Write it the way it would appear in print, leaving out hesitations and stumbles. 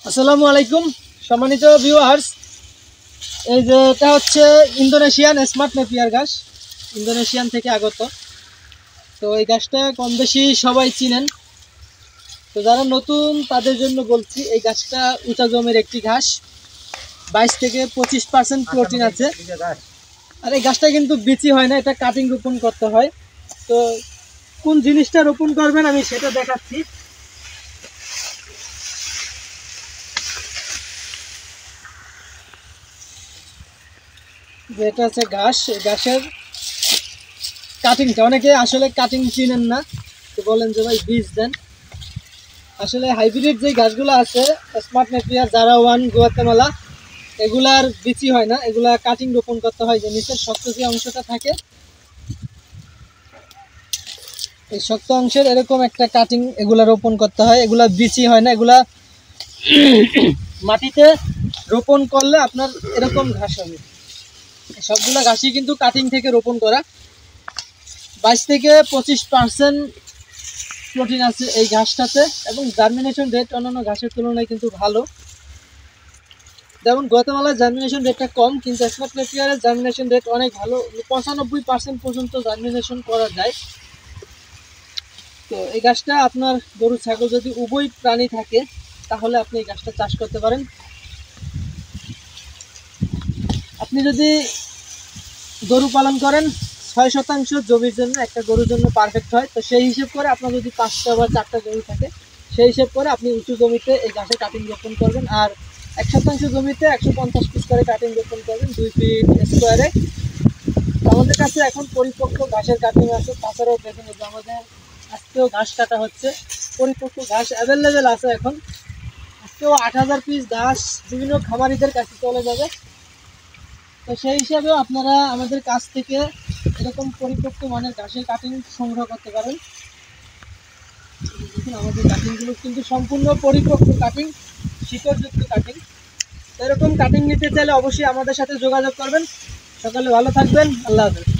আসসালামু আলাইকুম সম্মানিত ভিউয়ার্স। এই যে এটা হচ্ছে ইন্দোনেশিয়ান স্মার্ট নেপিয়ার ঘাস, ইন্দোনেশিয়ান থেকে আগত। তো এই ঘাসটা কম বেশি সবাই চিনেন। তো যারা নতুন তাদের জন্য বলছি, এই ঘাসটা উঁচা জমির একটি ঘাস, 22 থেকে 25% প্রোটিন আছে। আর এই ঘাসটা কিন্তু বিচি হয় না, এটা কাটিং রোপণ করতে হয়। তো কোন জিনিসটা রোপণ করবেন আমি সেটা দেখাচ্ছি। যেটা হচ্ছে ঘাস, এই ঘাসের কাটিংটা অনেকে আসলে কাটিং চিনেন না, তো বলেন যে ভাই বীজ দেন। আসলে হাইব্রিড যে গাছগুলো আছে, smart Napier, Zara one, Guatemala, এগুলার বিচি হয় না, এগুলা কাটিং রোপণ করতে হয়। যে নিচের শক্ত যে অংশটা থাকে, এই শক্ত অংশের এরকম একটা কাটিং এগুলা রোপণ করতে হয়। এগুলা বিচি হয় না, এগুলা মাটিতে রোপণ করলে আপনার এরকম ঘাস হবে। সবগুলা ঘাসই কিন্তু কাটিং থেকে রোপণ করা। 22 থেকে 25% প্রোটিন আছে এই ঘাসটাতে, এবং জার্মিনেশন রেট অন্যান্য ঘাসের তুলনায় কিন্তু ভালো। যেমন গুয়াতেমালার জার্মিনেশন রেটটা কম, কিন্তু স্মার্ট নেপিয়ারের জার্মিনেশন রেট অনেক ভালো, 95% পর্যন্ত জার্মিনেশন করা যায়। তো এই গাছটা আপনার গরু ছাগল যদি উভয় প্রাণী থাকে, তাহলে আপনি এই গাছটা চাষ করতে পারেন। আপনি যদি গরু পালন করেন, 6% জমির জন্য একটা গরুর জন্য পারফেক্ট হয়। তো সেই হিসেব করে আপনার যদি 5টা বা 4টা গরু থাকে, সেই হিসেব করে আপনি উঁচু জমিতে এই গাছের কাটিং রোপণ করবেন। আর 1% জমিতে 150 পিস করে কাটিং রোপণ করবেন, 2 ফিট স্কোয়ারে। আমাদের কাছে এখন পরিপক্ক ঘাসের কাটিং আছে। তাছাড়াও দেখেন যে আমাদের আজকেও ঘাস কাটা হচ্ছে, পরিপক্ক ঘাস অ্যাভেলেবেল আছে এখন। আজকেও 8000 পিস ঘাস বিভিন্ন খামারিদের কাছে চলে যাবে। তো সেই হিসাবে আপনারা আমাদের কাছ থেকে এরকম পরিপক্ক মানের ঘাসের কাটিং সংগ্রহ করতে পারেন। দেখুন আমাদের কাটিংগুলো কিন্তু সম্পূর্ণ পরিপক্ক কাটিং, শিকড়যুক্ত কাটিং। এরকম কাটিং নিতে চাইলে অবশ্যই আমাদের সাথে যোগাযোগ করবেন। সকালে ভালো থাকবেন, আল্লাহ হাফেজ।